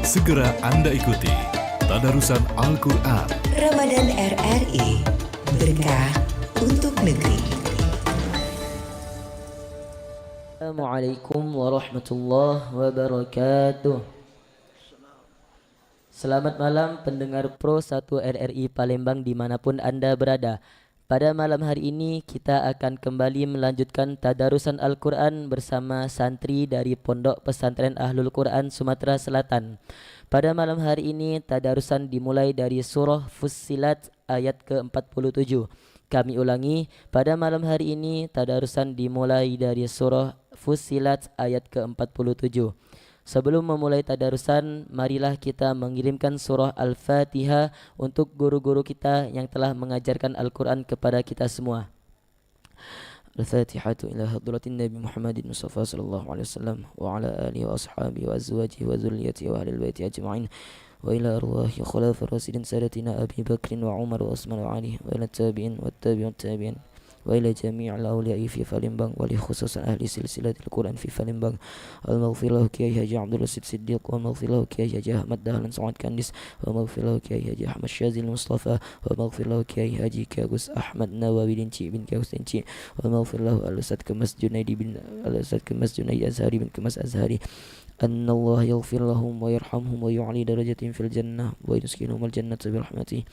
Segera Anda ikuti Tadarusan Al-Quran Ramadan RRI, berkah untuk negeri. Assalamualaikum warahmatullahi wabarakatuh. Selamat malam pendengar Pro 1 RRI Palembang dimanapun Anda berada. Pada malam hari ini kita akan kembali melanjutkan Tadarusan Al-Quran bersama santri dari Pondok Pesantren Ahlul Quran Sumatera Selatan. Pada malam hari ini Tadarusan dimulai dari surah Fussilat ayat ke-47. Kami ulangi, pada malam hari ini Tadarusan dimulai dari surah Fussilat ayat ke-47. Sebelum memulai tadarusan, marilah kita mengirimkan surah Al-Fatihah untuk guru-guru kita yang telah mengajarkan Al-Quran kepada kita semua. Al-Fatihatu ila hadratin Nabi Muhammadin Mustafa sallallahu alaihi wasallam wa ala alihi wa ashabihi wa azwajihi wa dzurriyyatihi wa ahlil baiti ajma'in. وإلى أرواح خلفاء الراشدين سادتنا أبي بكر وعمر وعثمان وعلي وإلى التابعين والتابعين وإلى جميع الأولياء في فالنبang ولخصوص أهل سلسلة القرآن في فالنبang. المغفر له كيai Haji Abdul Rasid Siddiq والمغفر له كيai Haji Ahmad Dahlan Saad Kandis والمغفر له كيai Haji Ahmad Syazil Mustafa والمغفر له كيai Haji Agus Ahmad Nawawi Dinci bin Agus Dinci والمغفر له Al-Ustadz Kemas Junaidi bin Al-Ustadz Kemas Junaidi Azhari bin Kemas Azhari. أن الله يغفر لهم ويرحمهم ويعلي درجتهم في الجنة ويسكنهم الجنة برحمته.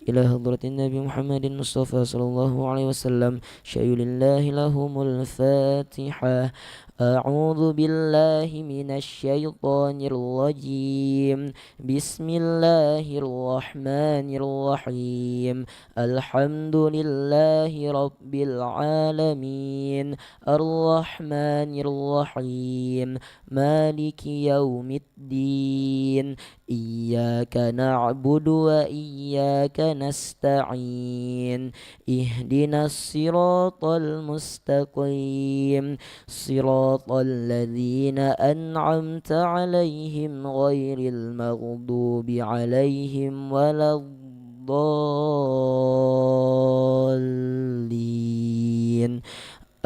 إلى حضرة النبي محمد المصطفى صلى الله عليه وسلم. شيء لله لهم الفاتحة. أعوذ بالله من الشيطان الرجيم. بسم الله الرحمن الرحيم. الحمد لله رب العالمين. الرحمن الرحيم. مالك يوم الدين. إياك نعبد وإياك نستعين. اهدنا الصراط المستقيم. صراط الذين أنعمت عليهم غير المغضوب عليهم ولا الضالين.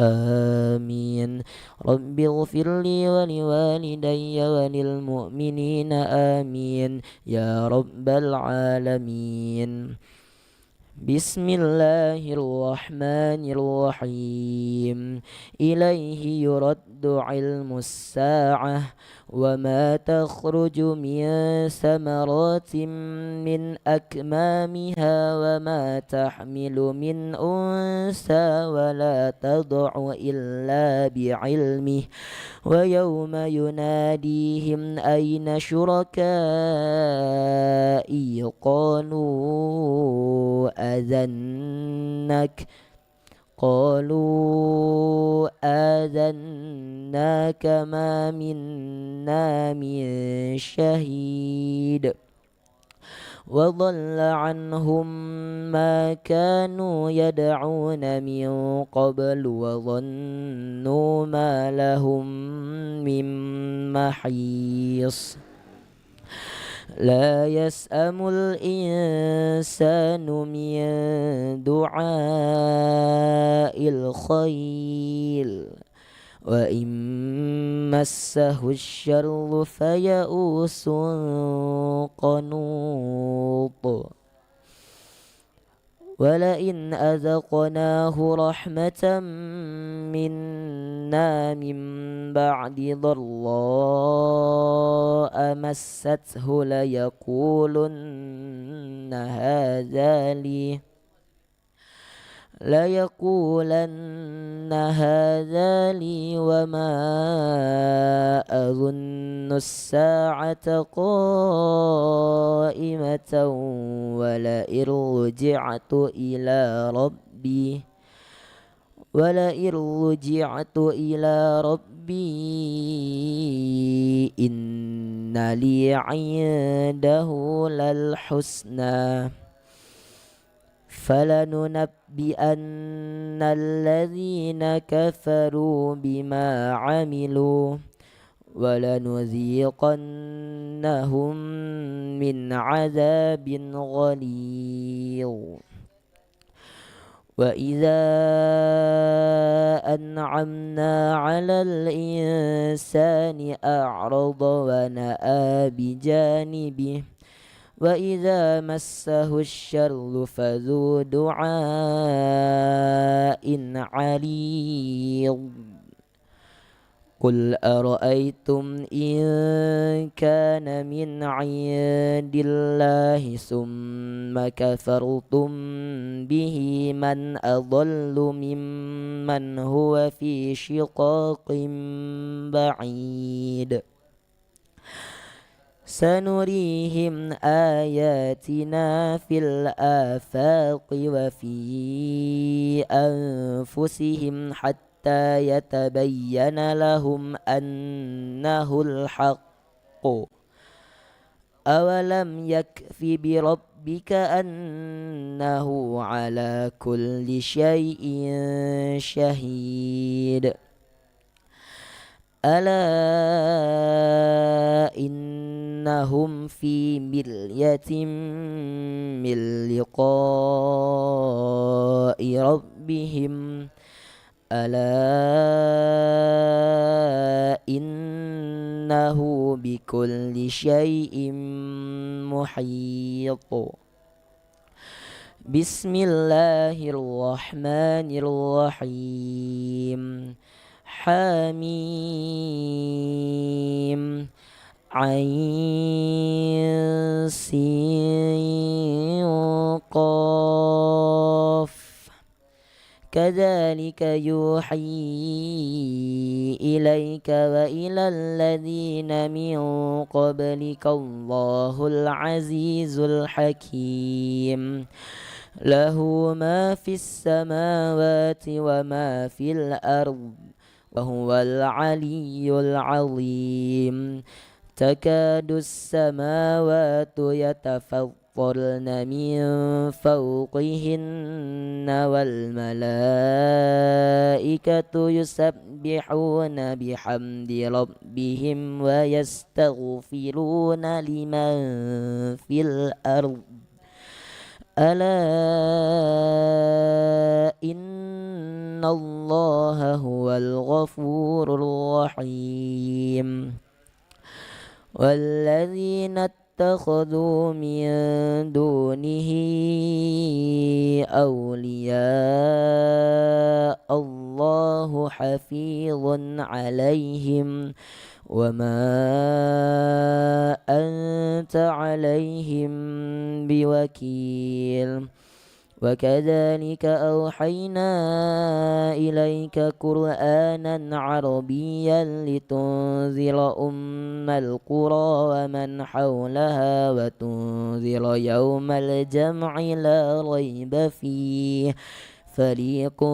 آمين. رب اغفر لي ولوالدي وللمؤمنين آمين يا رب العالمين. بسم الله الرحمن الرحيم. إليه يرد علم الساعة وما تخرج من ثمرات من أكمامها وما تحمل من أنثى ولا تضع إلا بعلمه ويوم يناديهم أين شركائي قالوا آذناك ما منا من شهيد وضل عنهم ما كانوا يدعون من قبل وظنوا ما لهم من محيص. لا يسأم الإنسان من دعاء الخير وإن مسه الشر فيئوس قنوط. ولئن أذقناه رحمة منا من بعد ضراء مسته ليقولن هذا لي وما أظن الساعة قائمة ولئن رجعت إلى ربي إن لي عنده للحسنى فلننبئن الذين كفروا بما عملوا ولنذيقنهم من عذاب غليظ. وإذا أنعمنا على الإنسان أعرض ونأى بجانبه وإذا مسه الشر فذو دعاء عريض قل أرأيتم إن كان من عند الله ثم كفرتم به من أضل ممن هو في شقاق بعيد سنريهم آياتنا في الآفاق وفي أنفسهم حتى يتبين لهم أنه الحق أولم يكف بربك أنه على كل شيء شهيد ألا إنهم في مرية من لقاء ربهم ألا إنه بكل شيء محيط بسم الله الرحمن الرحيم حميم عين سين قاف كذلك يوحي إليك وإلى الذين من قبلك الله العزيز الحكيم له ما في السماوات وما في الأرض وهو العلي العظيم تكاد السماوات يتفطرن من فوقهن والملائكة يسبحون بحمد ربهم ويستغفرون لمن في الأرض ألا إن الله هو الغفور الرحيم والذين اتخذوا من دونه أولياء الله حفيظ عليهم وما أنت عليهم بوكيل وكذلك أوحينا إليك قرآنا عربيا لتنذر أم القرى ومن حولها وتنذر يوم الجمع لا ريب فيه فريق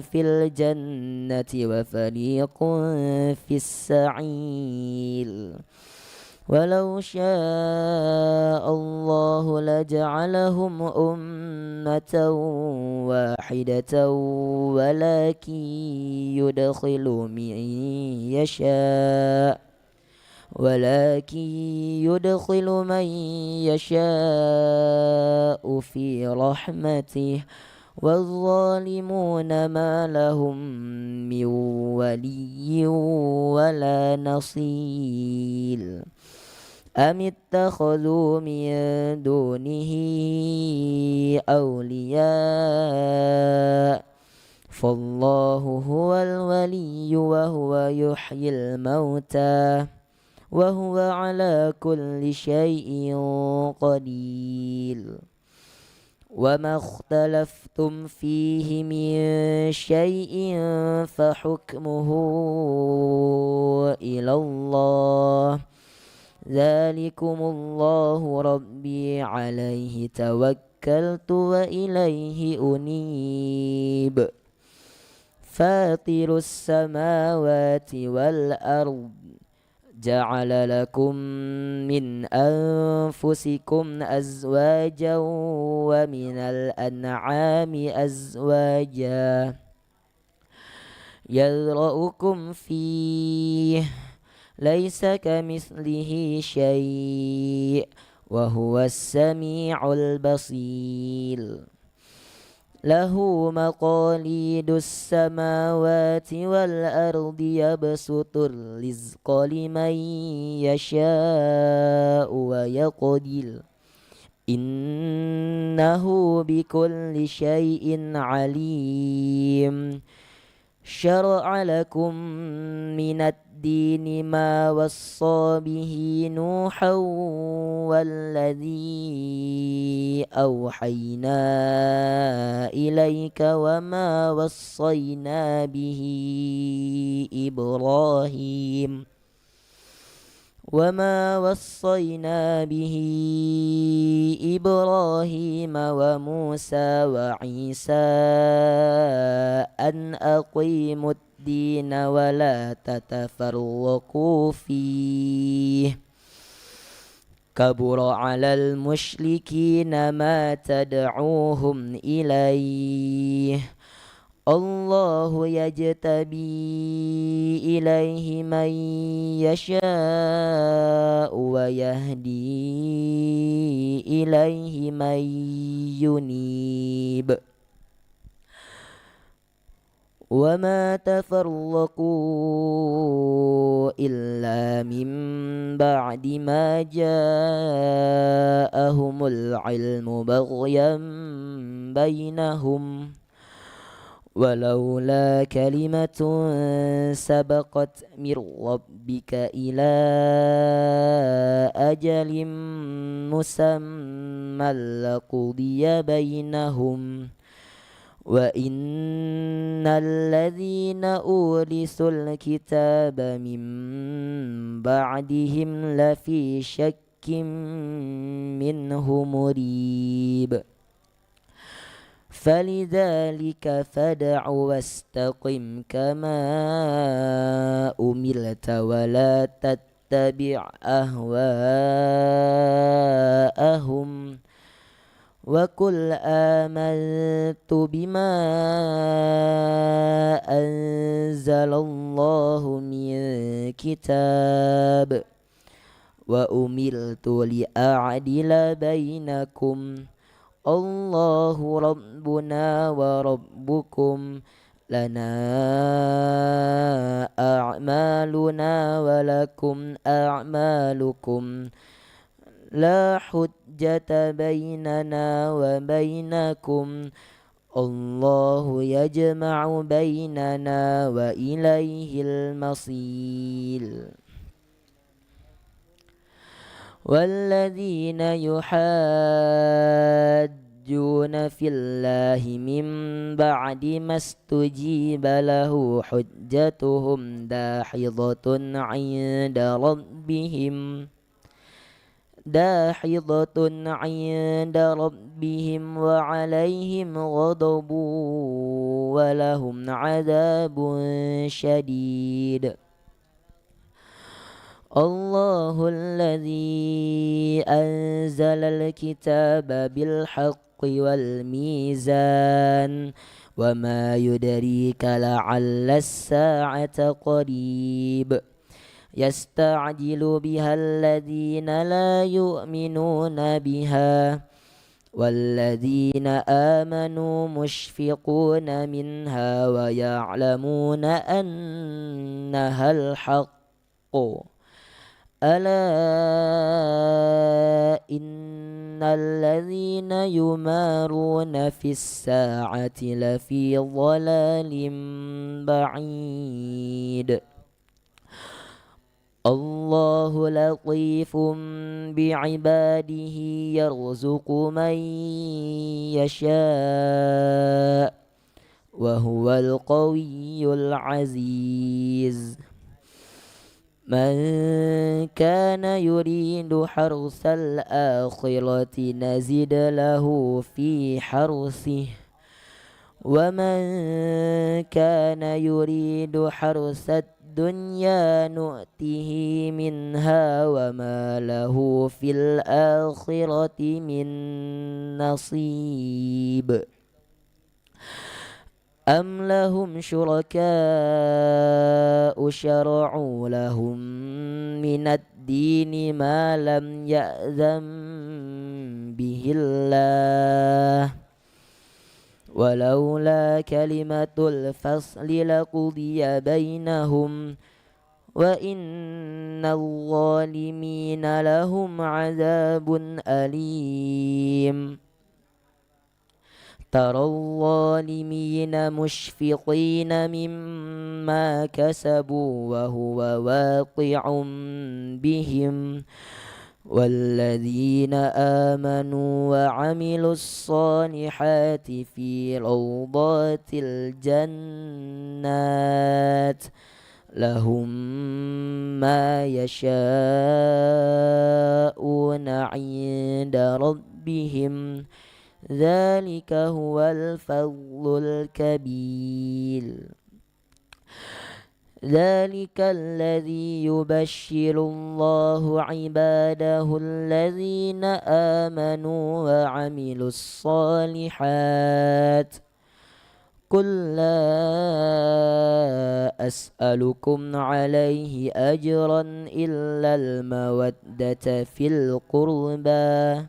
في الجنة وفريق في السعير ولو شاء الله لجعلهم أمة واحدة ولكن يدخل من يشاء في رحمته والظالمون ما لهم من ولي ولا نصير أم اتخذوا من دونه أولياء فالله هو الولي وهو يحيي الموتى وهو على كل شيء قدير وما اختلفتم فيه من شيء فحكمه إلى الله ذلكم الله ربي عليه توكلت وإليه أنيب فاطر السماوات والأرض جعل لكم من أنفسكم أزواجا ومن الأنعام أزواجا يذرأكم فيه ليس كمثله شيء وهو السميع البصير له مقاليد السماوات والأرض يبسط الرزق لمن يشاء ويقدر إنه بكل شيء عليم شرع لكم من الدين ما وصى به نوحا والذي أوحينا إليك وما وصينا به إبراهيم وموسى وعيسى أن أقيموا الدين ولا تتفرقوا فيه كبر على المشركين ما تدعوهم إليه الله يجتبي إليه من يشاء ويهدي إليه من ينيب وما تفرقوا إلا من بعد ما جاءهم العلم بغيا بينهم ولولا كلمة سبقت من ربك إلى أجل مسمى لقضي بينهم وإن الذين أورثوا الكتاب من بعدهم لفي شك منه مريب فلذلك فادع واستقم كما أمرت ولا تتبع أهواءهم وقل آمنت بما أنزل الله من كتاب وأمرت لأعدل بينكم الله ربنا وربكم لنا أعمالنا ولكم أعمالكم لا حجة بيننا وبينكم الله يجمع بيننا وإليه المصير والذين يحاجون في الله من بعد ما استجيب له حجتهم داحضة عند ربهم وعليهم غضب ولهم عذاب شديد الله الذي أنزل الكتاب بالحق والميزان وما يدريك لعل الساعة قريب يستعجل بها الذين لا يؤمنون بها والذين آمنوا مشفقون منها ويعلمون أنها الحق ألا إن الذين يمارون في الساعة لفي ضلال بعيد الله لطيف بعباده يرزق من يشاء وهو القوي العزيز من كان يريد حرث الآخرة نزد له في حرثه ومن كان يريد حرث الدنيا نؤته منها وما له في الآخرة من نصيب أم لهم شركاء شرعوا لهم من الدين ما لم يأذن به الله ولولا كلمة الفصل لقضي بينهم وإن الظالمين لهم عذاب أليم ترى الظالمين مشفقين مما كسبوا وهو واقع بهم والذين آمنوا وعملوا الصالحات في روضات الجنات لهم ما يشاءون عند ربهم ذلك هو الفضل الكبير ذلك الذي يبشر الله عباده الذين آمنوا وعملوا الصالحات قل لا أسألكم عليه أجرا إلا المودة في القربى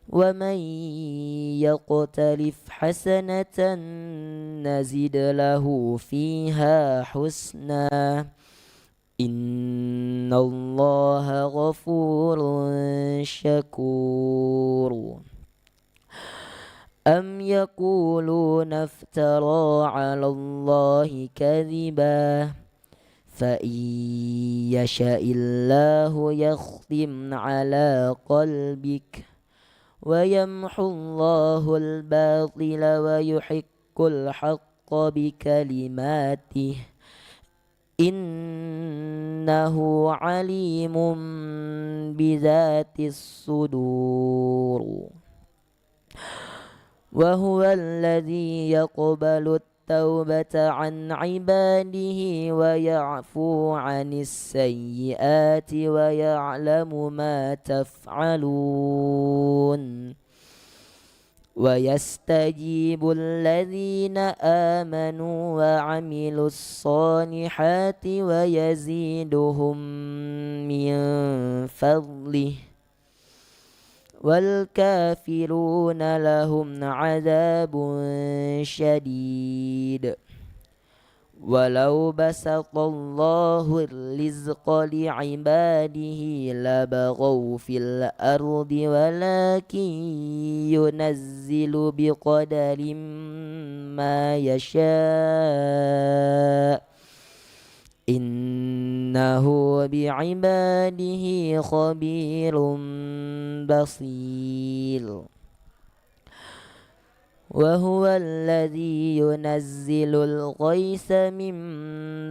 ومن يقترف حسنة نزد له فيها حسنا إن الله غفور شكور أم يقولون افترى على الله كذبا فإن يشاء الله يختم على قلبك ويمحو الله الباطل ويحق الحق بكلماته إنه عليم بذات الصدور وهو الذي يقبل التوبة عن عباده ويعفو عن السيئات ويعلم ما تفعلون ويستجيب الذين آمنوا وعملوا الصالحات ويزيدهم من فضله والكافرون لهم عذاب شديد ولو بسط الله الرزق لعباده لبغوا في الأرض ولكن ينزل بقدر ما يشاء إنه بعباده خبير بصير وهو الذي ينزل الغيث من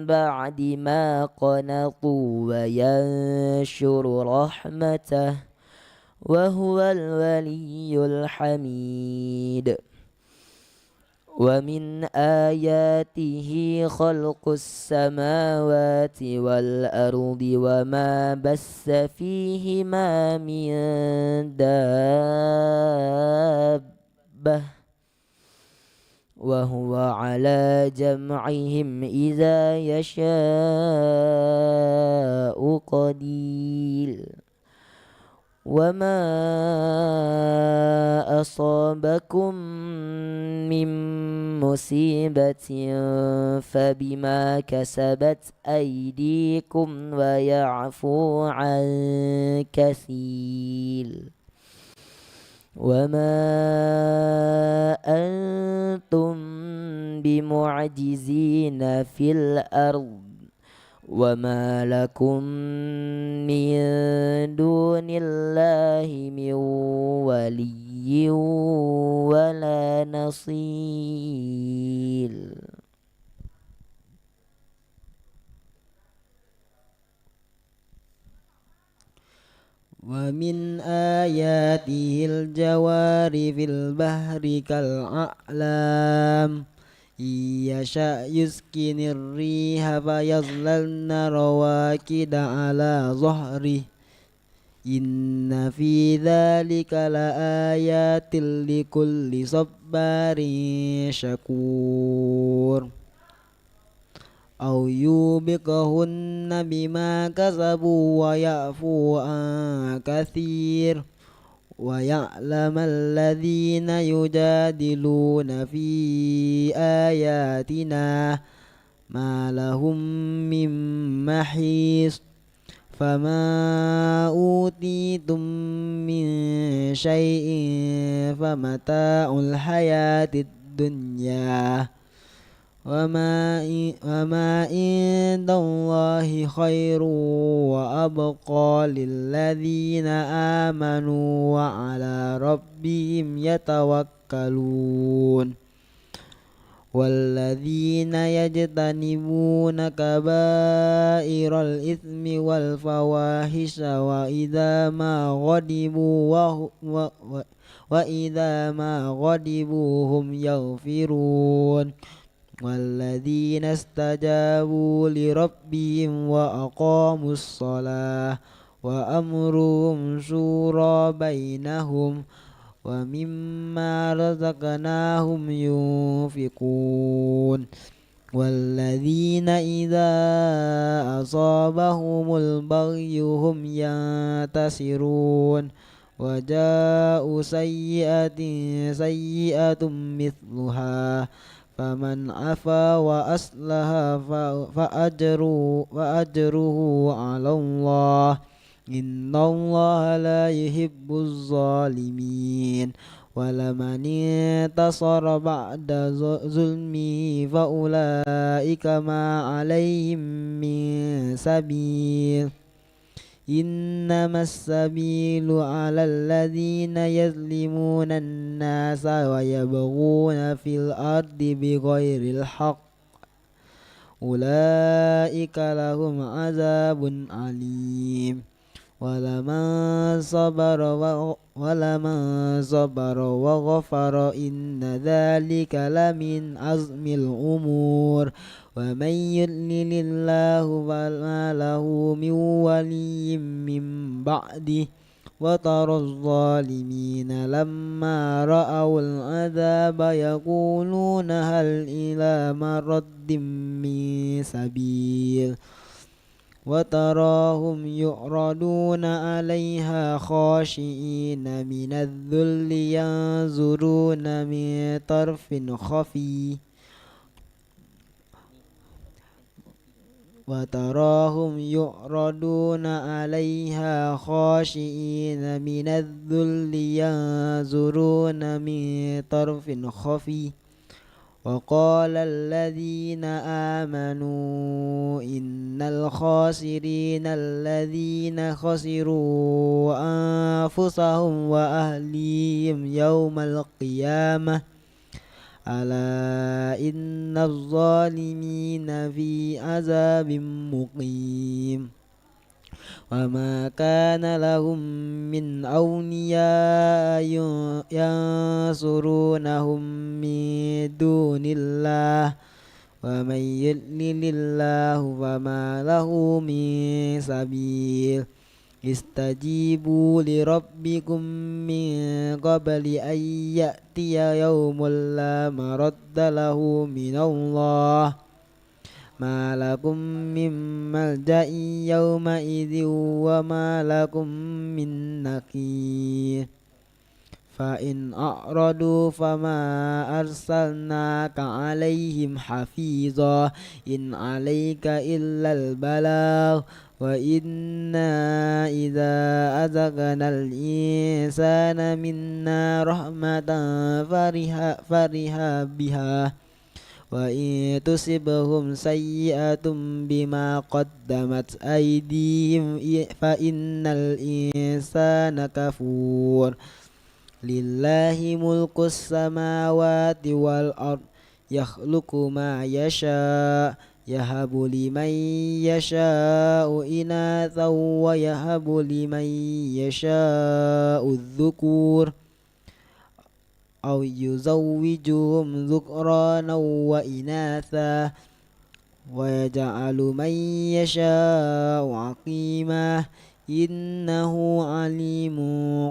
بعد ما قنطوا وينشر رحمته وهو الولي الحميد ومن آياته خلق السماوات والأرض وما بث فيهما من دابة وهو على جمعهم إذا يشاء قدير وما أصابكم من مصيبة فبما كسبت أيديكم ويعفو عن كثير وما أنتم بمعجزين في الأرض وما لكم من دون الله من ولي ولا نصير. ومن آياته الجوار في البحر كالأعلام إن يشأ يسكن الريح فيظللن رواكد على ظهره إن في ذلك لآيات لكل صبار شكور أو يوبقهن بما كسبوا ويعفو عن كثير ويعلم الذين يجادلون في آياتنا ما لهم من محيص فما أوتيتم من شيء فمتاع الحياة الدنيا وما عند الله خير وأبقى للذين آمنوا وعلى ربهم يتوكلون والذين يجتنبون كبائر الإثم والفواحش وإذا ما غضبوا هم يغفرون والذين استجابوا لربهم وأقاموا الصلاة وأمرهم شورى بينهم ومما رزقناهم ينفقون والذين إذا أصابهم البغي هم ينتصرون وجاءوا سيئة مثلها فمن عفا وأصلح فأجره على الله إن الله لا يحب الظالمين ولمن انتصر بعد ظلمه فأولئك ما عليهم من سبيل إنما السبيل على الذين يظلمون الناس ويبغون في الأرض بغير الحق أولئك لهم عذاب أليم ولمن صبر وغفر إن ذلك لمن عزم الأمور ومن يضلل الله فما له من ولي من بعده وترى الظالمين لما رأوا العذاب يقولون هل إلى مرد من سبيل وتراهم يعرضون عليها خاشعين من الذل ينظرون من طرف خفي وتراهم يعرضون عليها خاشعين من الذل ينظرون من طرف خفي وقال الذين آمنوا إن الخاسرين الذين خسروا أنفسهم وأهليهم يوم القيامة ألا إن الظالمين في عذاب مقيم وما كان لهم من أولياء ينصرونهم من دون الله ومن يضلل الله فما له من سبيل استجيبوا لربكم من قبل أن يأتي يوم لا مرد له من الله ما لكم من ملجأ يومئذ وما لكم من نكير فإن أعرضوا فما أرسلناك عليهم حفيظا إن عليك إلا البلاغ وإنا إذا أذقنا الإنسان منا رحمة فرح بها وإن تصبهم سيئة بما قدمت أيديهم فإن الإنسان كفور لله ملك السماوات والأرض يخلق ما يشاء يهب لمن يشاء إناثا ويهب لمن يشاء الذكور أو يزوجهم ذكرانا وإناثا ويجعل من يشاء عقيما إنه عليم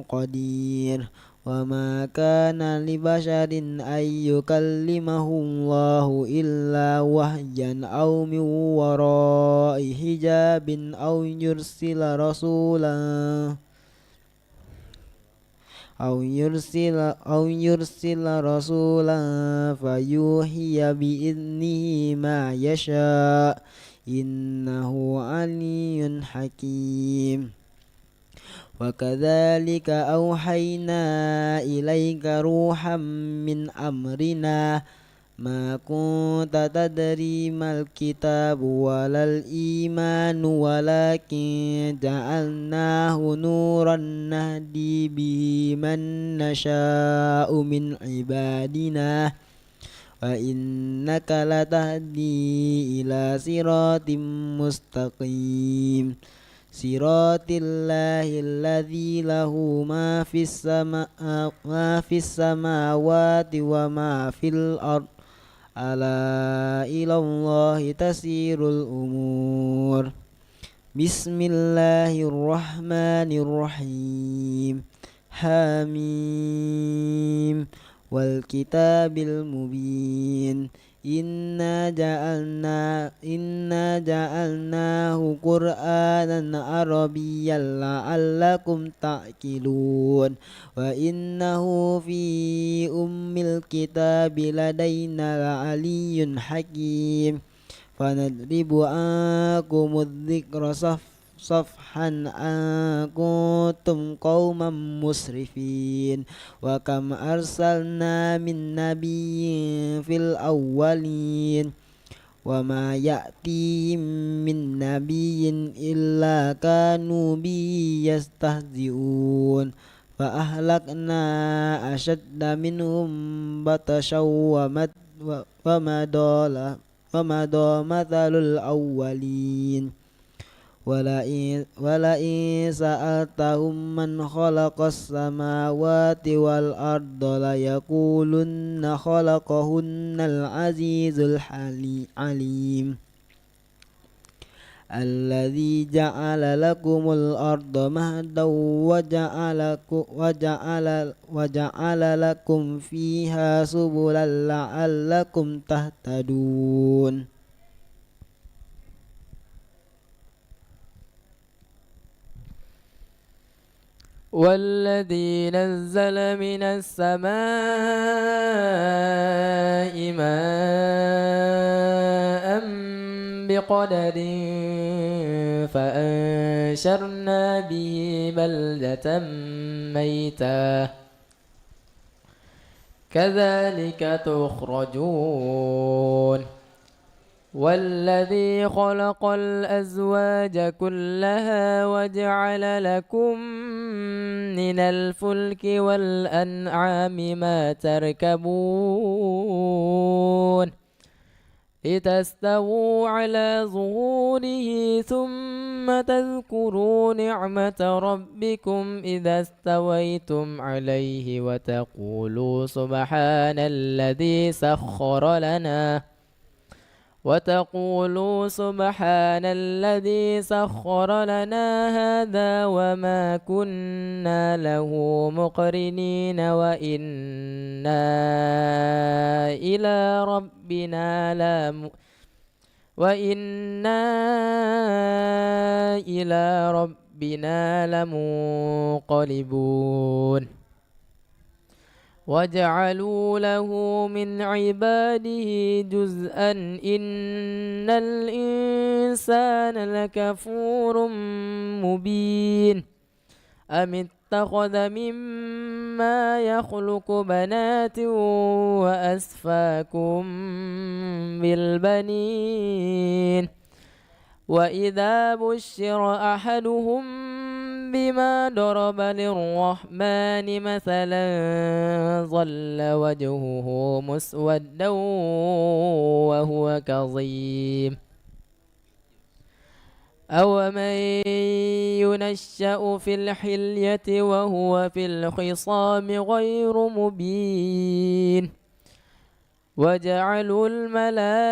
قدير وما كان لبشر أن يكلمه الله إلا وحيا أو من وراء حجاب أو يرسل رسولا أو يرسل رسولا فيوحي بإذنه ما يشاء إنه علي حكيم وكذلك أوحينا إليك روحا من أمرنا ما كنت تدري ما الكتاب ولا الإيمان ولكن جعلناه نورا نهدي به من نشاء من عبادنا وإنك لتهدي إلى صراط مستقيم صراط الله الذي له ما في السماوات وما في الأرض ألا إلى الله تسير الأمور بسم الله الرحمن الرحيم حميم والكتاب المبين إنا جعلناه قرآنا عربيا لعلكم تعقلون وإنه في أم الكتاب لدينا لعلي حكيم فنضرب عنكم الذكر صفحا أن كنتم قوما مسرفين وكم أرسلنا من نبي في الأولين وما يأتيهم من نبي إلا كانوا به يستهزئون فأهلكنا أشد منهم بطشا ومضى مثل الأولين ولئن سألتهم من خلق السماوات والأرض ليقولن خلقهن العزيز العليم الذي جعل لكم الأرض مهدا وجعل لكم فيها سبلا لعلكم تهتدون والذي نزل من السماء ماء بقدر فأنشرنا به بلدة ميتا كذلك تخرجون والذي خلق الأزواج كلها وجعل لكم من الفلك والأنعام ما تركبون لتستووا على ظهوره ثم تذكروا نعمة ربكم إذا استويتم عليه وتقولوا سبحان الذي سخر لنا هذا وما كنا له مقرنين وإنا إلى ربنا لمنقلبون وجعلوا له من عباده جزءا إن الإنسان لكفور مبين أم اتخذ مما يخلق بنات وأسفاكم بالبنين وإذا بشر أحدهم بما ضرب للرحمن مثلا ظل وجهه مسودا وهو كظيم أومن ينشأ في الحلية وهو في الخصام غير مبين وجعلوا الملائكة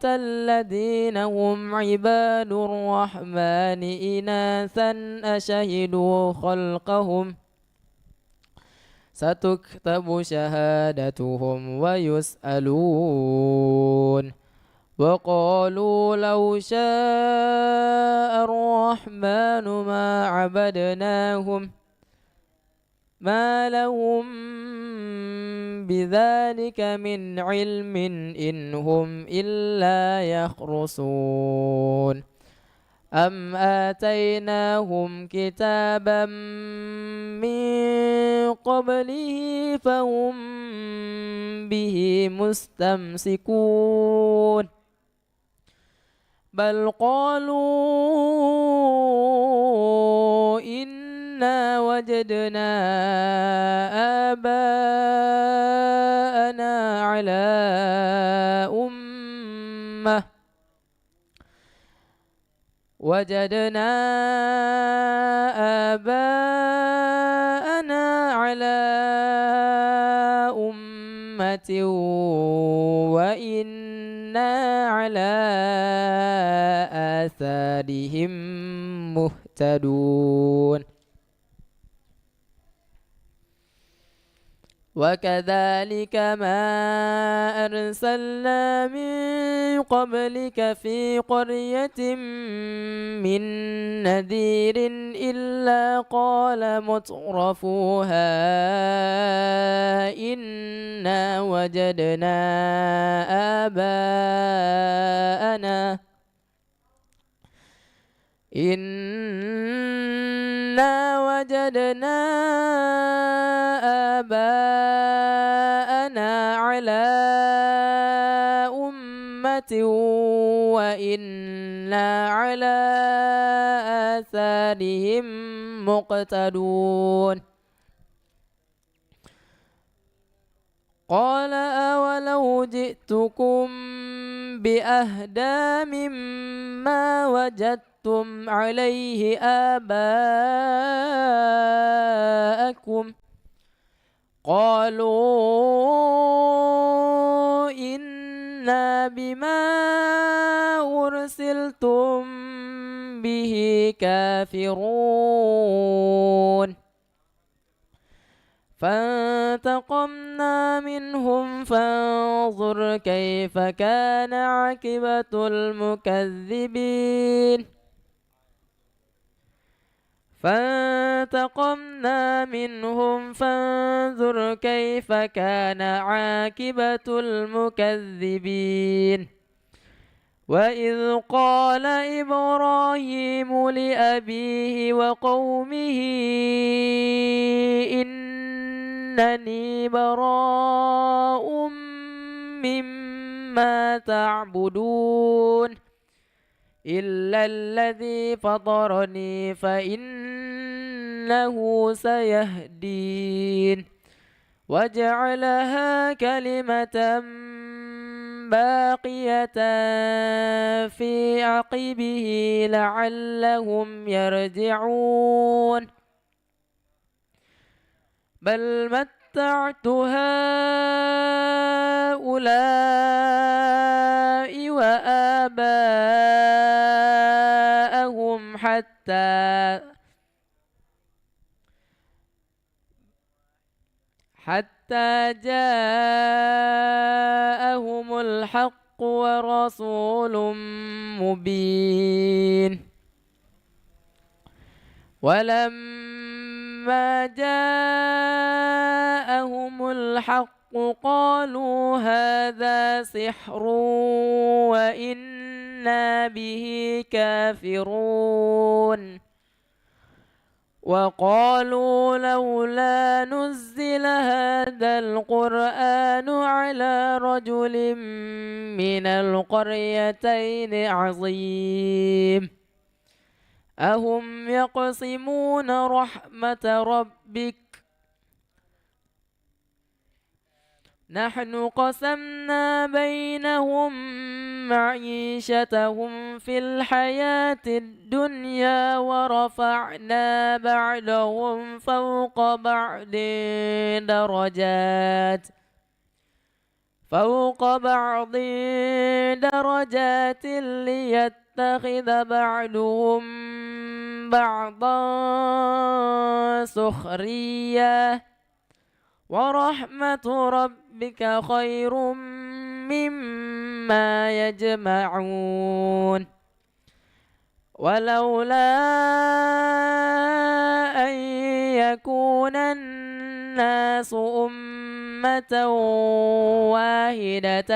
الذين هم عباد الرحمن إناثا أشهدوا خلقهم ستكتب شهادتهم ويسألون وقالوا لو شاء الرحمن ما عبدناهم ما لهم بذلك من علم إن هم إلا يخرصون أم آتيناهم كتابا من قبله فهم به مستمسكون بل قالوا إنا وجدنا آباءنا على أمة وجدنا آباءنا على أمة وإنا على آثارهم مهتدون وكذلك ما أرسلنا من قبلك في قرية من نذير إلا قال مترفوها إنا وجدنا آباءنا على أمة وإنا على آثارهم مقتدون قال أولو جئتكم بأهدى مما وجدتم عليه آباءكم قالوا إنا بما أرسلتم به كافرون فانتقمنا منهم فانظر كيف كان عاقبة المكذبين فانتقمنا منهم فانظر كيف كان عاقبة المكذبين وإذ قال إبراهيم لأبيه وقومه إنني براء مما تعبدون إلا الذي فطرني فإنه سيهدين وجعلها كلمة باقية في عقبه لعلهم يرجعون بل متعت هؤلاء وآباءهم حتى جاءهم الحق ورسول مبين ولما جاءهم الحق قالوا هذا سحر وإنا به كافرون وقالوا لولا نزل هذا القرآن على رجل من القريتين عظيم أهم يقسمون رحمة ربك نحن قسمنا بينهم معيشتهم في الحياة الدنيا ورفعنا بعضهم فوق بعض درجات ليتخذ بعضهم بعضا سخريا ورحمة ربك خير مما يجمعون ولولا أن يكون الناس أمة واحدة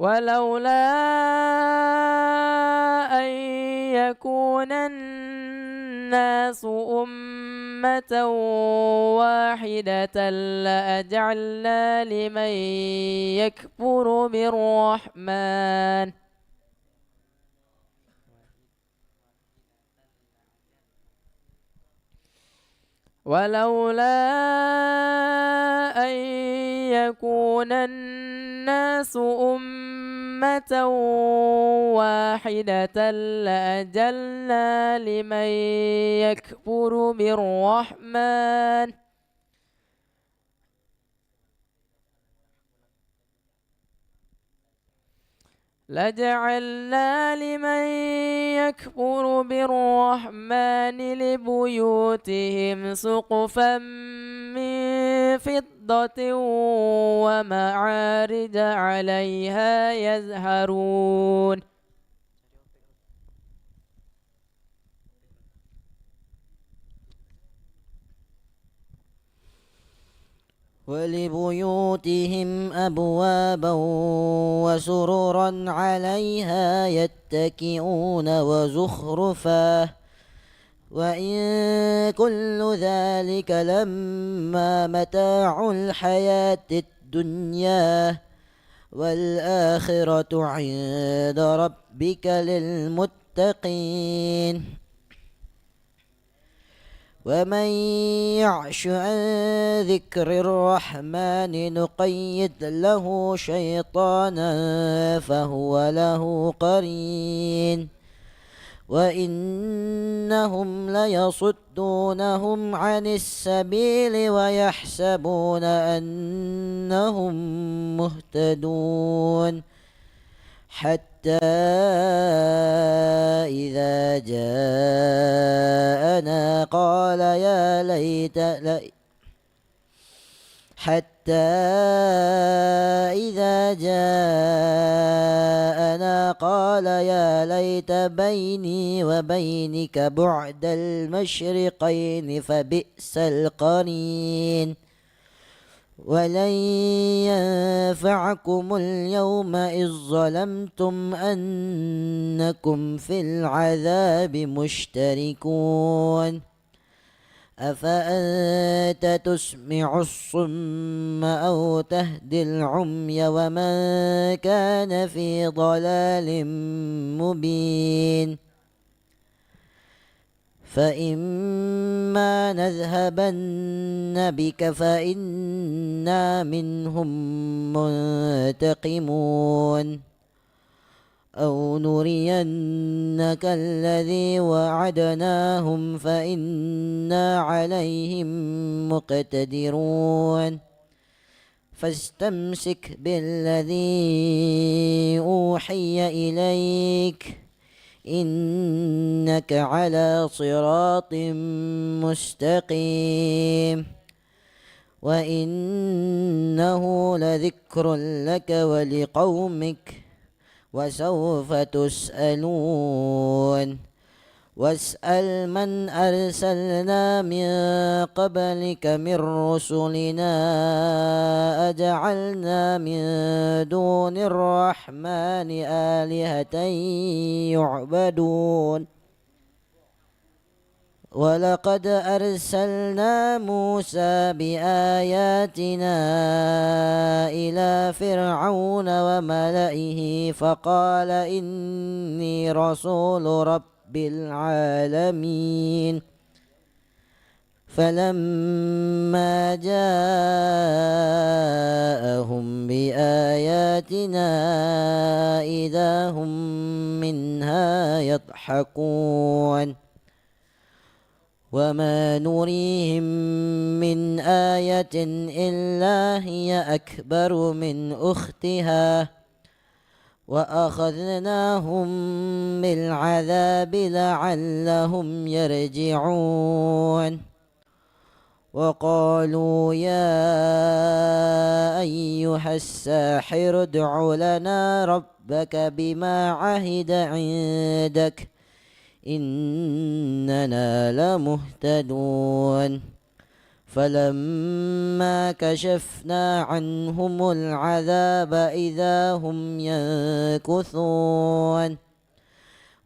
ولولا أن يكون الناس أمة واحدة لأجعلنا لمن يكفر بالرحمن ولولا أن يكون الناس أمة واحدة لأجلنا لمن يكفر بالرحمن لجعلنا لمن يكفر بالرحمن لبيوتهم سقفا من فضة ومعارج عليها يزهرون ولبيوتهم أبوابا وسررا عليها يتكئون وزخرفا وإن كل ذلك لما متاع الحياة الدنيا والآخرة عند ربك للمتقين ومن يعش عن ذكر الرحمن نقيد له شيطانا فهو له قرين وإنهم ليصدونهم عن السبيل ويحسبون أنهم مهتدون حتى إذا جاءنا قال يا ليت حتى إذا جاءنا قال يا ليت بيني وبينك بعد المشرقين فبئس القرين ولن ينفعكم اليوم إذ ظلمتم أنكم في العذاب مشتركون أفأنت تسمع الصم أو تهدي العمي ومن كان في ضلال مبين فإما نذهبن بك فإنا منهم منتقمون أو نرينك الذي وعدناهم فإنا عليهم مقتدرون فاستمسك بالذي أوحي إليك إنك على صراط مستقيم وإنه لذكر لك ولقومك وسوف تسألون واسأل من أرسلنا من قبلك من رسلنا أجعلنا من دون الرحمن آلهة يعبدون ولقد أرسلنا موسى بآياتنا إلى فرعون وملئه فقال إني رسول رب العالمين فلما جاءهم بآياتنا إذا هم منها يضحكون وما نريهم من آية إلا هي أكبر من أختها وأخذناهم بالعذاب لعلهم يرجعون وقالوا يا أيها الساحر ادع لنا ربك بما عهد عندك إننا لمهتدون فلما كشفنا عنهم العذاب إذا هم ينكثون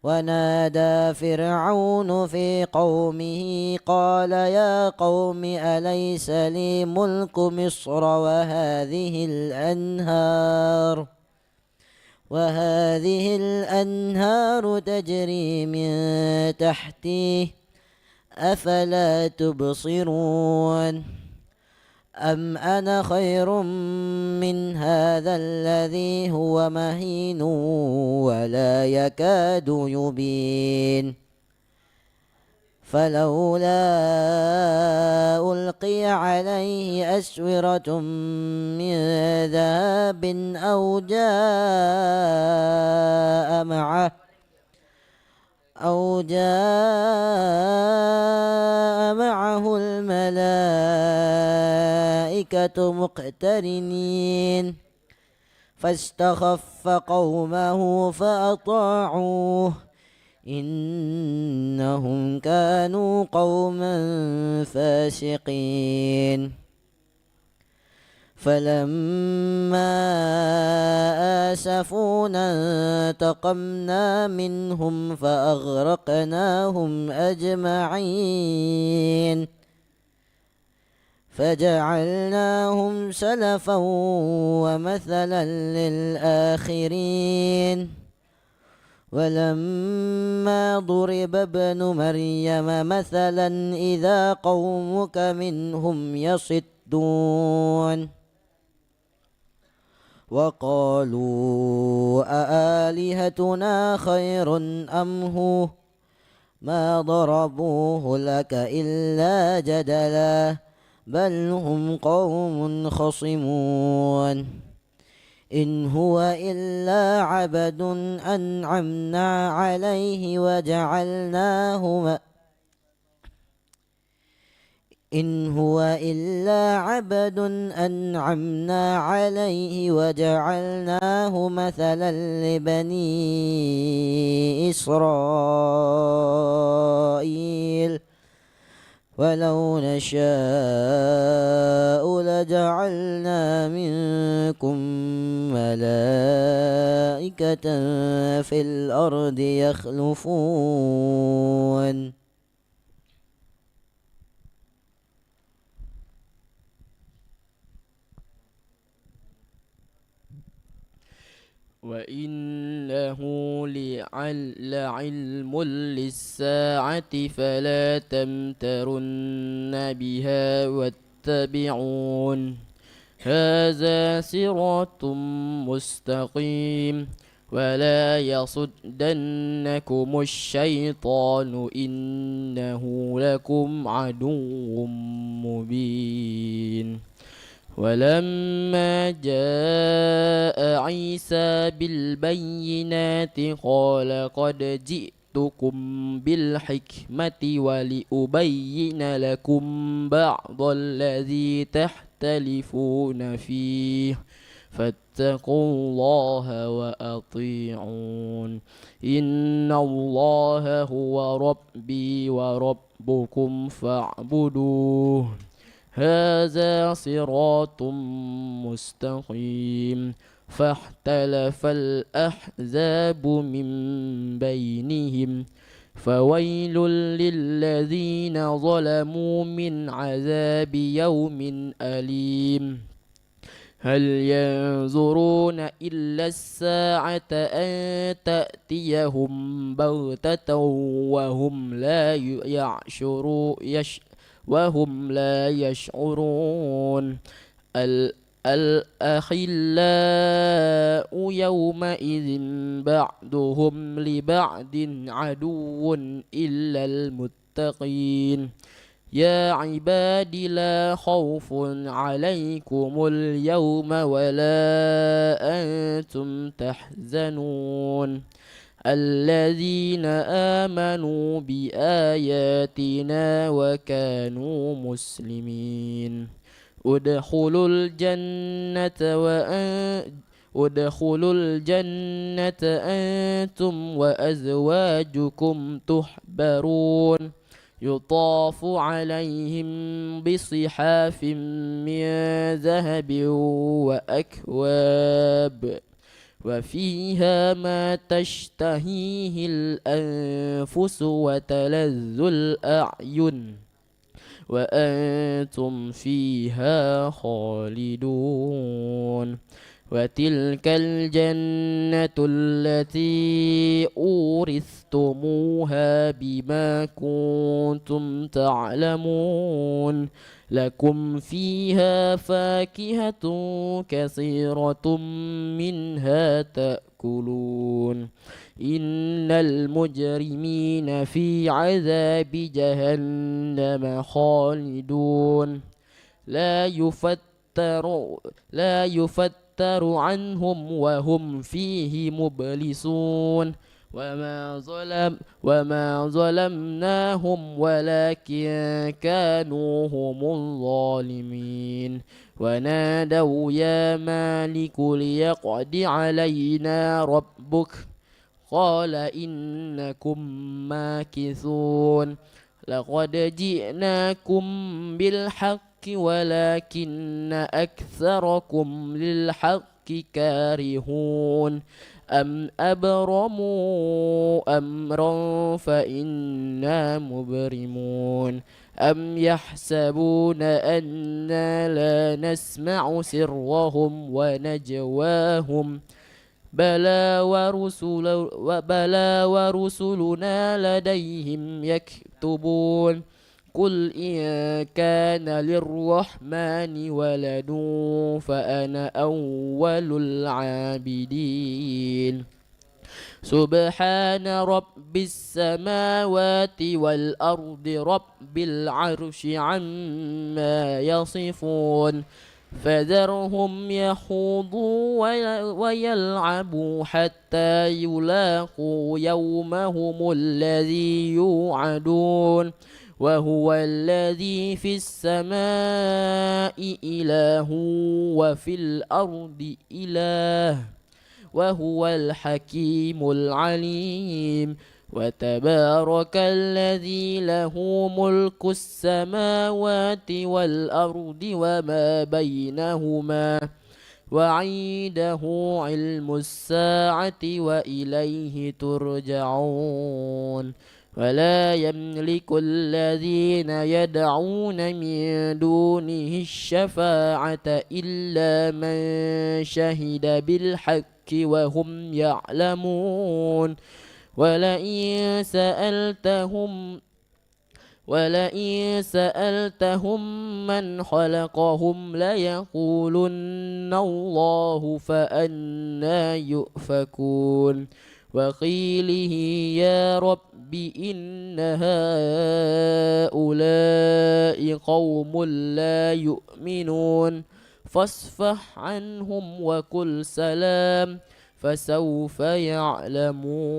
ونادى فرعون في قومه قال يا قوم أليس لي ملك مصر وهذه الأنهار تجري من تحتي أفلا تبصرون أم أنا خير من هذا الذي هو مهين ولا يكاد يبين فلولا ألقي عليه أسورة من ذهب أو جاء معه الملائكة مقترنين فاستخف قومه فأطاعوه إنهم كانوا قوما فاسقين فلما آسفونا انتقمنا منهم فأغرقناهم أجمعين فجعلناهم سلفا ومثلا للآخرين ولما ضرب ابن مريم مثلا إذا قومك منهم يصدون وقالوا أآلهتنا خير أم هو ما ضربوه لك إلا جدلا بل هم قوم خصمون إن هو إلا عبد أنعمنا عليه وجعلناه إن هو إلا عبد أنعمنا عليه وجعلناه مثلا لبني إسرائيل ولو نشاء لجعلنا منكم ملائكة في الأرض يخلفون وإنه لعلم للساعة فلا تمترن بها واتبعون هذا صراط مستقيم ولا يصدنكم الشيطان إنه لكم عدو مبين ولما جاء عيسى بالبينات قال قد جئتكم بالحكمة ولأبين لكم بعض الذي تختلفون فيه فاتقوا الله وأطيعون إن الله هو ربي وربكم فاعبدوه هذا صراط مستقيم فاختلف الأحزاب من بينهم فويل للذين ظلموا من عذاب يوم أليم هل ينظرون إلا الساعة أن تأتيهم بغتة وهم لا يشعرون الأخلاء يومئذ بعضهم لبعض عدو إلا المتقين يا عباد لا خوف عليكم اليوم ولا أنتم تحزنون الذين آمنوا بآياتنا وكانوا مسلمين ادخلوا الجنة أنتم وأزواجكم تحبرون يطاف عليهم بصحاف من ذهب وأكواب وفيها ما تشتهيه الأنفس وتلذ الأعين وأنتم فيها خالدون وتلك الجنة التي أورثتموها بما كنتم تعلمون لكم فيها فاكهة كثيرة منها تأكلون إن المجرمين في عذاب جهنم خالدون لا يفتر عنهم وهم فيه مبلسون وما ظلمناهم ولكن كانوا هم الظالمين ونادوا يا مالك ليقض علينا ربك قال إنكم ماكثون لقد جئناكم بالحق ولكن أكثركم للحق كارهون أم أبرموا أمرا فإنا مبرمون أم يحسبون أنا لا نسمع سرهم ونجواهم بلى ورسلنا لديهم يكتبون قل إن كان للرحمن ولد فأنا أول العابدين سبحان رب السماوات والأرض رب العرش عما يصفون فذرهم يخوضوا ويلعبوا حتى يلاقوا يومهم الذي يوعدون وهو الذي في السماء إله وفي الأرض إله وهو الحكيم العليم وتبارك الذي له ملك السماوات والأرض وما بينهما وعنده علم الساعة وإليه ترجعون ولا يملك الذين يدعون من دونه الشفاعة إلا من شهد بالحق وهم يعلمون ولئن سألتهم من خلقهم ليقولن الله فأنى يؤفكون وقيله يا رب إن هؤلاء قوم لا يؤمنون فاصفح عنهم وقل سلام فسوف يعلمون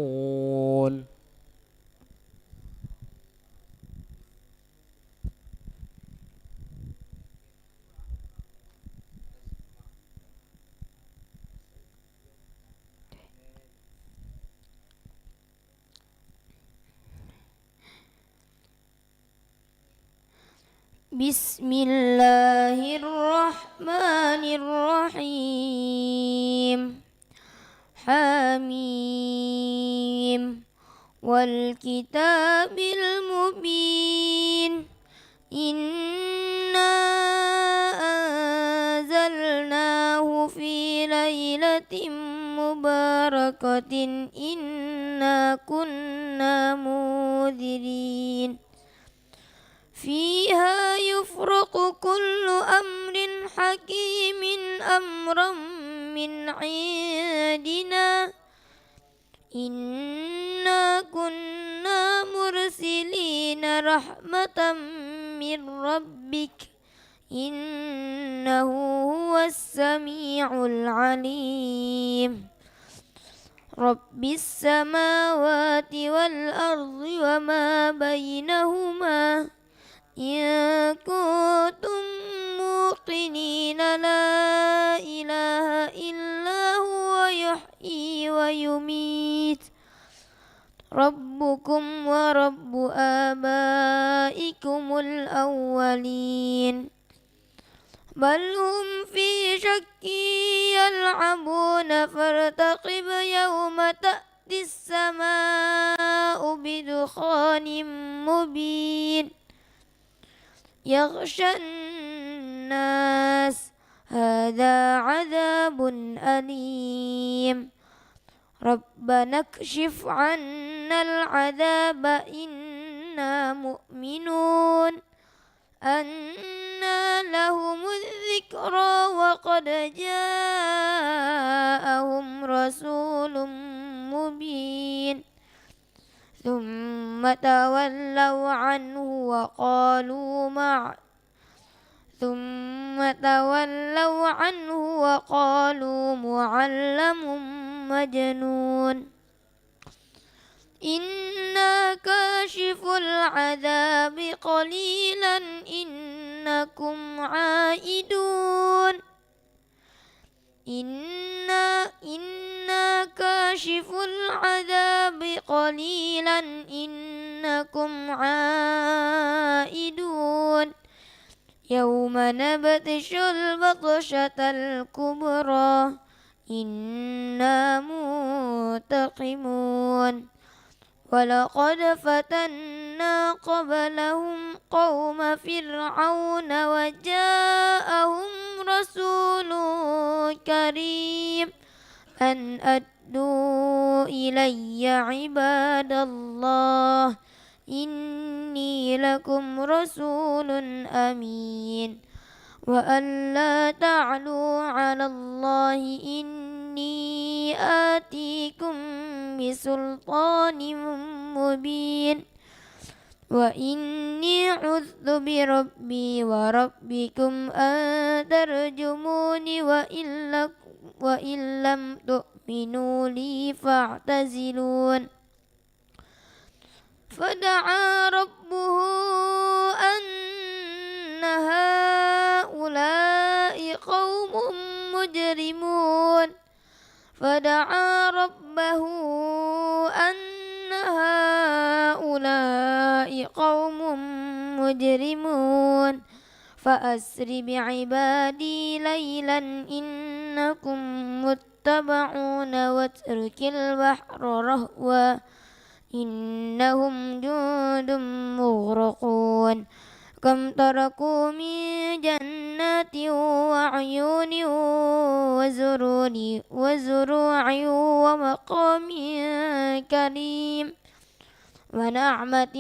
بسم الله الرحمن الرحيم حميم والكتاب المبين إنا أنزلناه في ليلة مباركة إنا كنا منذرين فيها يفرق كل أمر حكيم أمرا من عندنا إنا كنا مرسلين رحمة من ربك إنه هو السميع العليم رب السماوات والأرض وما بينهما إن كنتم موقنين لا إله إلا هو يحيي ويميت ربكم ورب آبائكم الأولين بل هم في شك يلعبون فارتقب يوم تأتي السماء بدخان مبين يغشى الناس هذا عذاب أليم ربنا اكشف عنا العذاب إنا مؤمنون أنى لهم الذكرى وقد جاءهم رسول مبين ثم تولوا عنه وقالوا معلم مجنون إنا كاشف العذاب قليلا إنكم عائدون إنا كاشف العذاب قليلا إنكم عائدون يوم نبطش البطشة الكبرى إنا منتقمون ولقد فتنا قبلهم قوم فرعون وجاءهم رسول كريم أن أدوا إلي عباد الله إني لكم رسول أمين وأن لا تعلوا على الله إني آتيكم بسلطان مبين وإني عذت بربي وربكم أن ترجموني وإن لم تؤمنوا لي فاعتزلون فدعا ربه أن هؤلاء قوم مجرمون فدعا ربه أن هؤلاء قوم مجرمون فأسر بعبادي ليلا إنكم متبعون واترك البحر رهوا إنهم جند مغرقون كم تركوا من جنات وعيون وزروع ومقام كريم ونعمة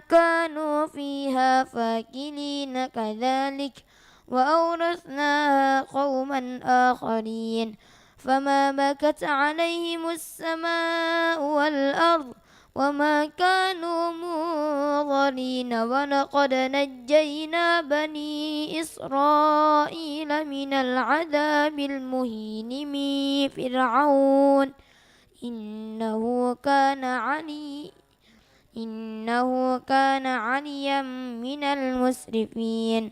كانوا فيها فاكلين كذلك وأورثناها قوما آخرين فما بكت عليهم السماء والأرض وما كانوا منظرين ولقد نجينا بني إسرائيل من العذاب المهين من فرعون إنه كان عليا من المسرفين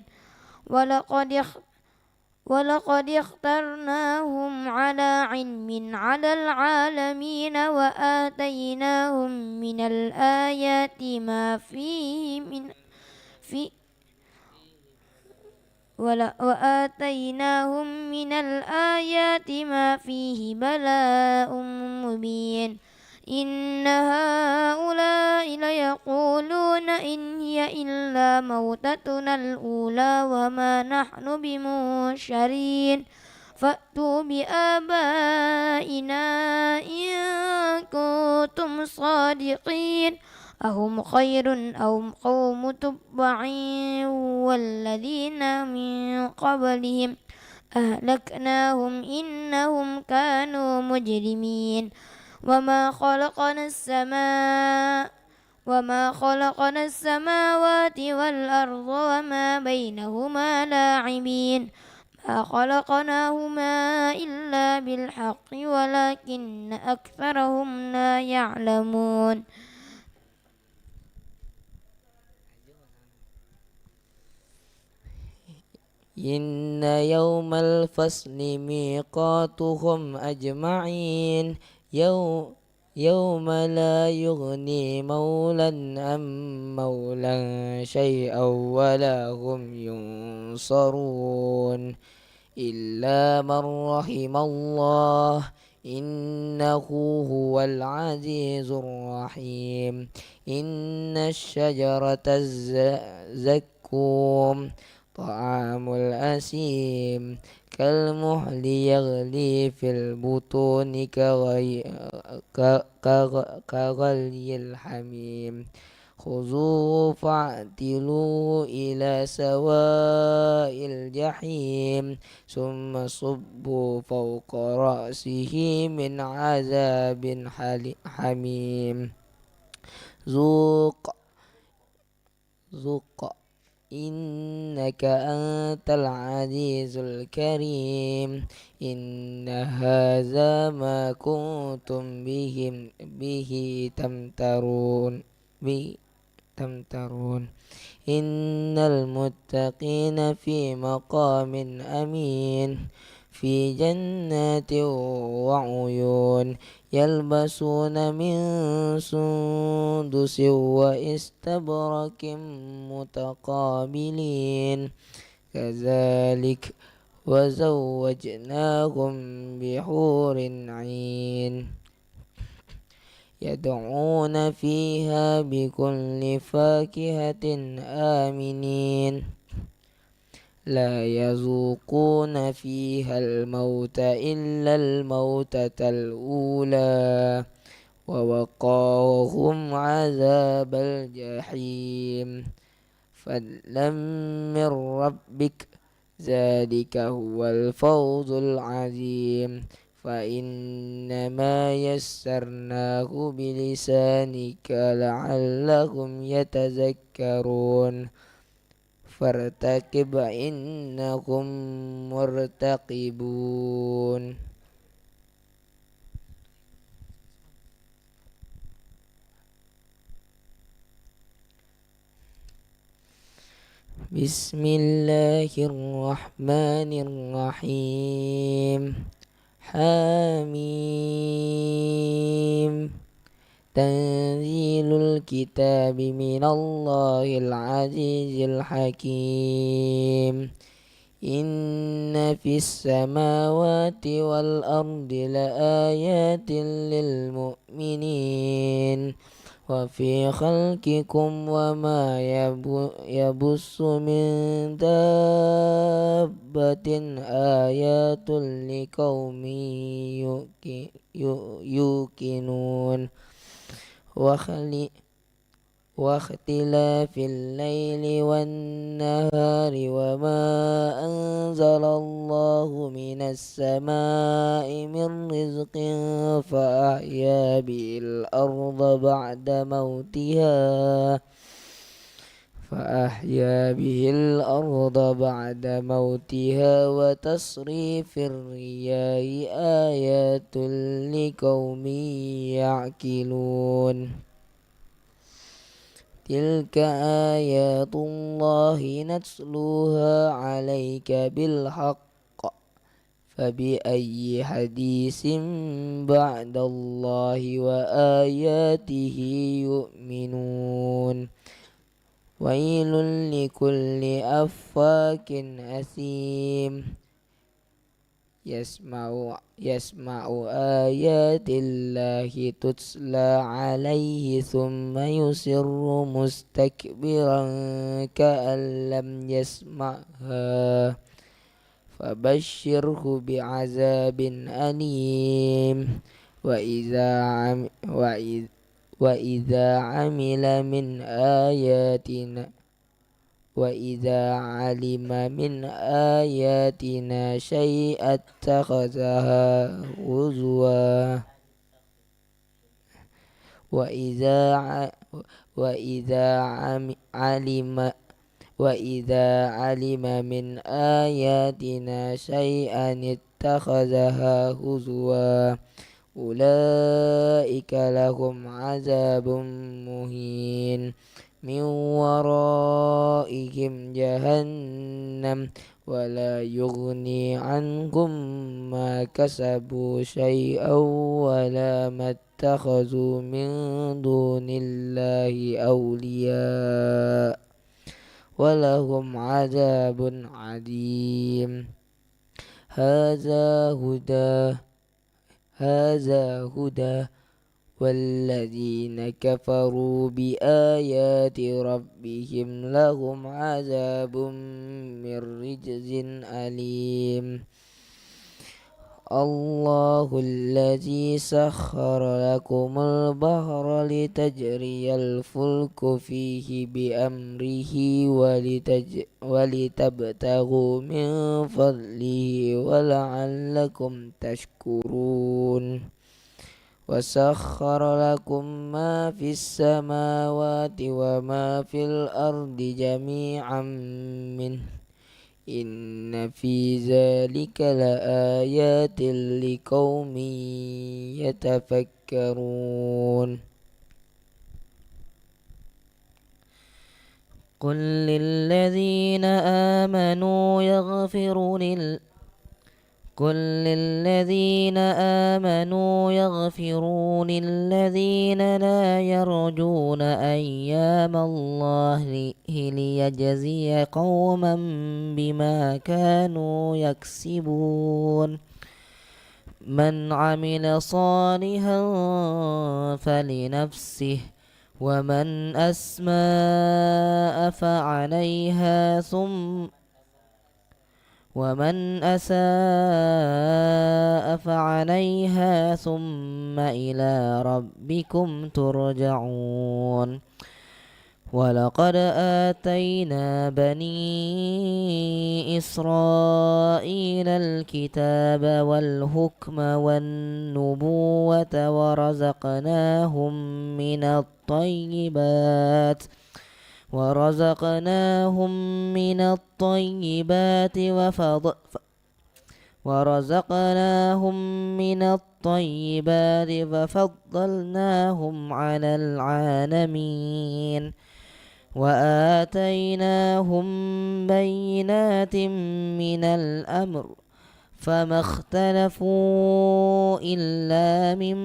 ولقد اخترناهم على علم على العالمين وآتيناهم من الآيات ما فيه بلاء مبين إن هؤلاء ليقولون إن هي إلا موتتنا الأولى وما نحن بمنشرين فأتوا بآبائنا إن كنتم صادقين أهم خير أم قوم تبع والذين من قبلهم أهلكناهم إنهم كانوا مجرمين وما خلقنا السماوات والأرض وما بينهما لاعبين ما خلقناهما إلا بالحق ولكن أكثرهم لا يعلمون إن يوم الفصل ميقاتهم أجمعين يوم لا يغني مولا عن مولا شيئا ولا هم ينصرون إلا من رحم الله إنه هو العزيز الرحيم إن الشجرة الزقوم طعام الأثيم كالمهل يغلي في البطون كغلي الحميم خذوه فاعتلوه إلى سواء الجحيم ثم صبوا فوق رأسه من عذاب حميم ذوق إنك أنت العزيز الكريم إن هذا ما كنتم به تمترون إن المتقين في مقام أمين في جنات وعيون يلبسون من سندس واستبرق متقابلين كذلك وزوجناهم بحور عين يدعون فيها بكل فاكهة آمنين لا يذوقون فيها الموت إلا الموتة الأولى ووقاهم عذاب الجحيم فضلا من ربك ذلك هو الفوز العظيم فإنما يسرناه بلسانك لعلهم يتذكرون فارتقب إنهم مرتقبون بسم الله الرحمن الرحيم حميم تنزيل الكتاب من الله العزيز الحكيم إن في السماوات والأرض لآيات للمؤمنين وفي خلقكم وما يبث من دابة آيات لقوم يوقنون واختلاف الليل والنهار وما أنزل الله من السماء من رزق فأحيا به الأرض بعد موتها وتصريف الرياح آيات لقوم يعقلون تلك آيات الله نتلوها عليك بالحق فبأي حديث بعد الله وآياته يؤمنون ويل لكل أفاك أثيم يسمع آيات الله تتلى عليه ثم يصر مستكبرا كأن لم يسمعها فبشره بعذاب أليم وإذا علم من آياتنا شيئا اتخذها هزوا وإذا علم من آياتنا شيئا اتخذها هزوا أولئك لهم عذاب مهين من ورائهم جهنم ولا يغني عنهم ما كسبوا شيئا ولا ما اتخذوا من دون الله أولياء ولهم عذاب عظيم هذا هدى والذين كفروا بآيات ربهم لهم عذاب من رجز أليم الله الذي سخر لكم البحر لتجري الفلك فيه بأمره ولتبتغوا من فضله ولعلكم تشكرون وسخر لكم ما في السماوات وما في الأرض جميعا منه إن في ذلك لآيات لقوم يتفكرون قل للذين آمنوا يغفروا للذين لا يرجون أيام الله ليجزي قوما بما كانوا يكسبون من عمل صالحا فلنفسه ومن أساء فعليها ثم إلى ربكم ترجعون ولقد آتينا بني إسرائيل الكتاب والحكم والنبوة ورزقناهم من الطيبات وفضلناهم على العالمين وآتيناهم بينات من الأمر فما اختلفوا إلا من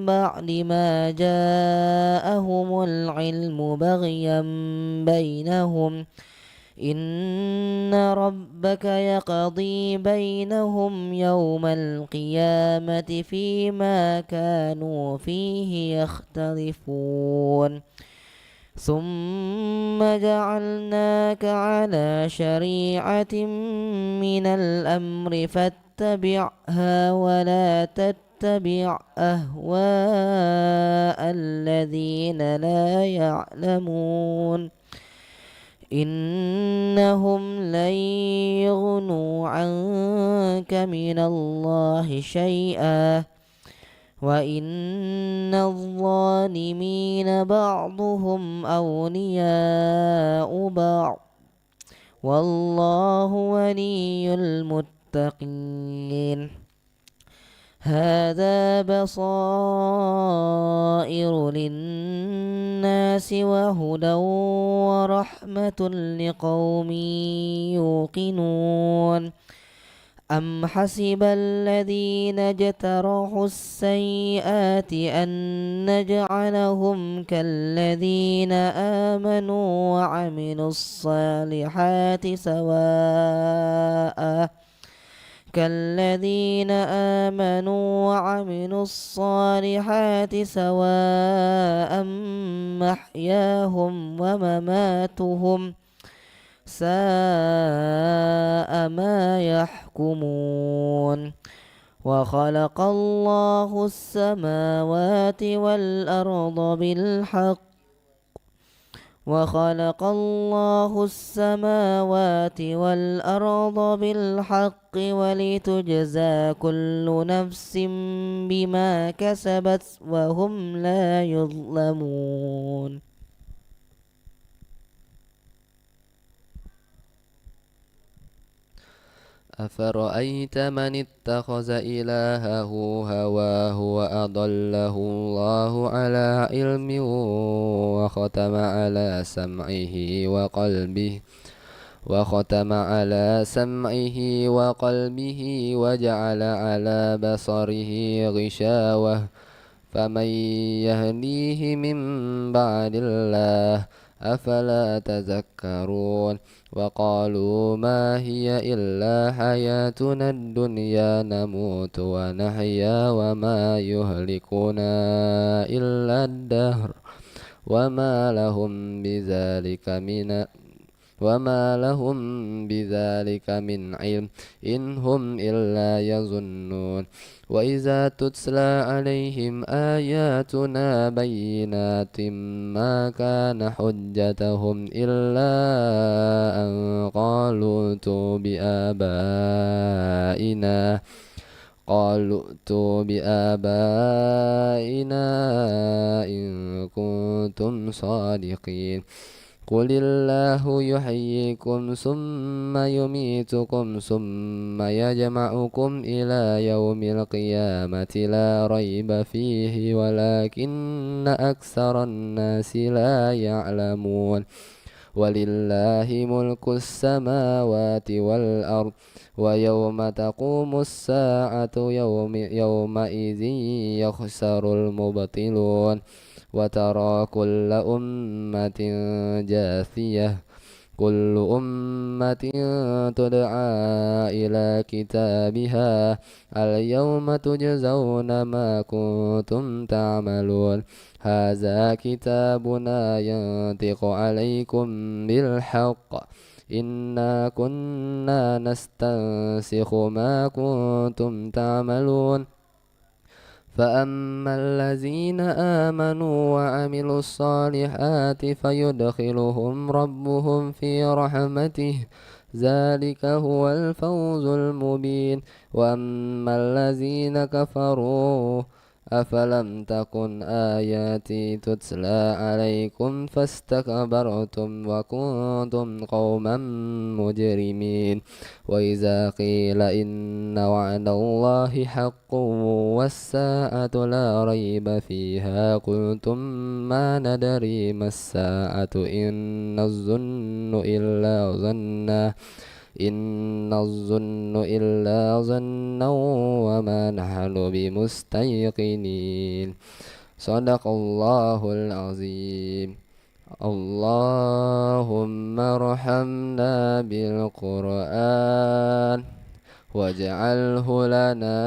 بعد ما جاءهم العلم بغيا بينهم إن ربك يقضي بينهم يوم القيامة فيما كانوا فيه يختلفون ثم جعلناك على شريعة من الأمر فاتبعها ولا تتبع أهواء الذين لا يعلمون إنهم لن يغنوا عنك من الله شيئا وإن الظالمين بعضهم أولياء بعض والله ولي المتقين هذا بصائر للناس وهدى ورحمة لقوم يوقنون أم حسب الذين اجترحوا السيئات أن نجعلهم كالذين آمنوا وعملوا الصالحات سواء محياهم ومماتهم ساء ما يحكمون وخلق الله السماوات والأرض بالحق ولتجزى كل نفس بما كسبت وهم لا يظلمون أفرأيت من اتخذ إلهه هواه وأضله الله على علم وختم على سمعه وقلبه وجعل على بصره غشاوة فمن يهديه من بعد الله أفلا تذكرون وقالوا ما هي إلا حياتنا الدنيا نموت ونحيا وما يهلكنا إلا الدهر وما لهم بذلك من علم إن هم إلا يظنون وإذا تتلى عليهم آياتنا بينات ما كان حجتهم إلا أن قالوا ائتوا بآبائنا إن كنتم صادقين قل الله يحييكم ثم يميتكم ثم يجمعكم إلى يوم القيامة لا ريب فيه ولكن أكثر الناس لا يعلمون ولله ملك السماوات والأرض ويوم تقوم الساعة يومئذ يخسر المبطلون وترى كل أمة جاثية كل أمة تدعى إلى كتابها اليوم تجزون ما كنتم تعملون هذا كتابنا ينطق عليكم بالحق إنا كنا نستنسخ ما كنتم تعملون فأما الذين آمنوا وعملوا الصالحات فيدخلهم ربهم في رحمته ذلك هو الفوز المبين وأما الذين كفروا أفلم تكن آياتي تتلى عليكم فاستكبرتم وكنتم قوما مجرمين وإذا قيل إن وعد الله حق والساعة لا ريب فيها قلتم ما ندري ما الساعة إن الظن إلا ظنا وما نحن بمستيقنين صدق الله العظيم اللهم ارحمنا بالقرآن واجعله لنا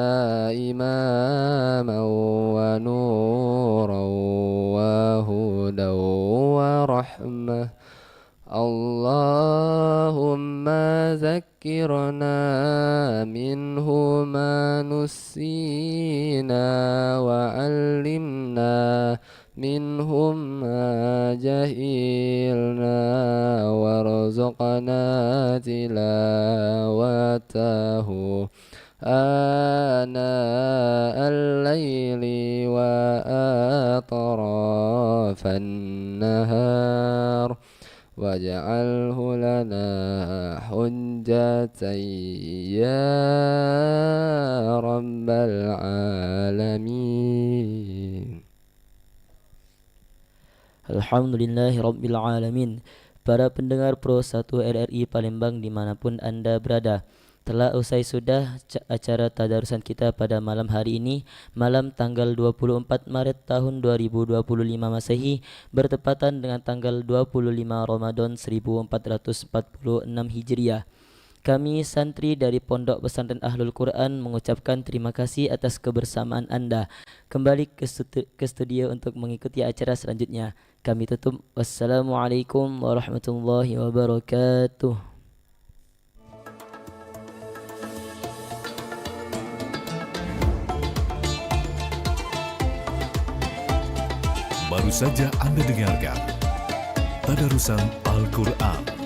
إماما ونورا وهدى ورحمة اللهم ذكرنا منه ما نسينا وعلمنا منه ما جهلنا وارزقنا تلاوته آناء الليل وأطراف النهار واجعله لنا حجة يا رب العالمين. Alhamdulillahi Rabbil Alamin. Para pendengar Pro 1 RRI Palembang dimanapun Anda berada, telah usai sudah acara tadarusan kita pada malam hari ini, malam tanggal 24 Maret tahun 2025 Masehi, bertepatan dengan tanggal 25 Ramadan 1446 Hijriah. Kami santri dari Pondok Pesantren Ahlul Quran mengucapkan terima kasih atas kebersamaan Anda. Kembali ke studio untuk mengikuti acara selanjutnya. Kami tutup. Wassalamualaikum warahmatullahi wabarakatuh. Baru saja Anda dengarkan Tadarusan Al-Quran